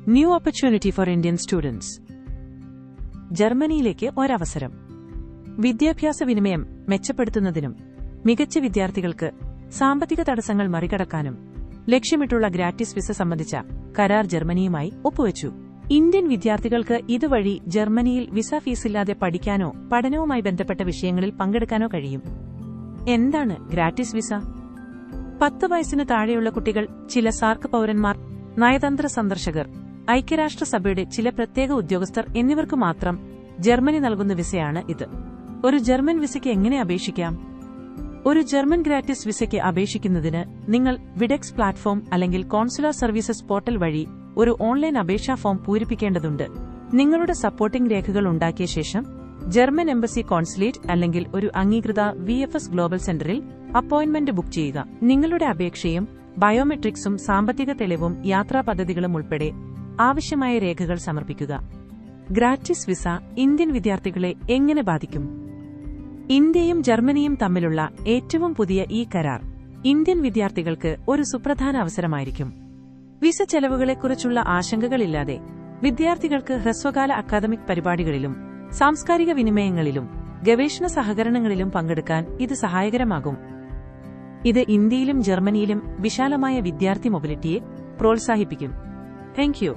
New opportunity for Indian students. ജർമ്മനിയിലേക്ക് ഒരവസരം. വിദ്യാഭ്യാസ വിനിമയം മെച്ചപ്പെടുത്തുന്നതിനും മികച്ച വിദ്യാർത്ഥികൾക്ക് സാമ്പത്തിക തടസ്സങ്ങൾ മറികടക്കാനും ലക്ഷ്യമിട്ടുള്ള ഗ്രാറ്റിസ് വിസ സംബന്ധിച്ച കരാർ ജർമ്മനിയുമായി ഒപ്പുവച്ചു. ഇന്ത്യൻ വിദ്യാർത്ഥികൾക്ക് ഇതുവഴി ജർമ്മനിയിൽ വിസ ഫീസില്ലാതെ പഠിക്കാനോ പഠനവുമായി ബന്ധപ്പെട്ട വിഷയങ്ങളിൽ പങ്കെടുക്കാനോ കഴിയും. എന്താണ് ഗ്രാറ്റിസ് വിസ? 10 വയസ്സിന് താഴെയുള്ള കുട്ടികൾ, ചില സാർക്ക് പൌരന്മാർ, നയതന്ത്ര സന്ദർശകർ, ഐക്യരാഷ്ട്രസഭയുടെ ചില പ്രത്യേക ഉദ്യോഗസ്ഥർ എന്നിവർക്ക് മാത്രം ജർമ്മനി നൽകുന്ന വിസയാണ് ഇത്. ഒരു ജർമ്മൻ വിസയ്ക്ക് എങ്ങനെ അപേക്ഷിക്കാം? ഒരു ജർമ്മൻ ഗ്രാറ്റിസ് വിസയ്ക്ക് അപേക്ഷിക്കുന്നതിന് നിങ്ങൾ വിഡെക്സ് പ്ലാറ്റ്ഫോം അല്ലെങ്കിൽ കോൺസുലാർ സർവീസസ് പോർട്ടൽ വഴി ഒരു ഓൺലൈൻ അപേക്ഷാ ഫോം പൂരിപ്പിക്കേണ്ടതുണ്ട്. നിങ്ങളുടെ സപ്പോർട്ടിംഗ് രേഖകൾ ഉണ്ടാക്കിയ ശേഷം ജർമ്മൻ എംബസി കോൺസുലേറ്റ് അല്ലെങ്കിൽ ഒരു അംഗീകൃത VFS ഗ്ലോബൽ സെന്ററിൽ അപ്പോയിന്റ്മെന്റ് ബുക്ക് ചെയ്യുക. നിങ്ങളുടെ അപേക്ഷയും ബയോമെട്രിക്സും സാമ്പത്തിക തെളിവും യാത്രാ പദ്ധതികളും ഉൾപ്പെടെ ആവശ്യമായ രേഖകൾ സമർപ്പിക്കുക. ഗ്രാറ്റിസ് വിസ ഇന്ത്യൻ വിദ്യാർത്ഥികളെ എങ്ങനെ ബാധിക്കും? ഇന്ത്യയും ജർമ്മനിയും തമ്മിലുള്ള ഏറ്റവും പുതിയ ഈ കരാർ ഇന്ത്യൻ വിദ്യാർത്ഥികൾക്ക് ഒരു സുപ്രധാന അവസരമായിരിക്കും. വിസ ചെലവുകളെക്കുറിച്ചുള്ള ആശങ്കകളില്ലാതെ വിദ്യാർത്ഥികൾക്ക് ഹ്രസ്വകാല അക്കാദമിക് പരിപാടികളിലും സാംസ്കാരിക വിനിമയങ്ങളിലും ഗവേഷണ സഹകരണങ്ങളിലും പങ്കെടുക്കാൻ ഇത് സഹായകരമാകും. ഇത് ഇന്ത്യയിലും ജർമ്മനിയിലും വിശാലമായ വിദ്യാർത്ഥി മൊബിലിറ്റിയെ പ്രോത്സാഹിപ്പിക്കും. Thank you.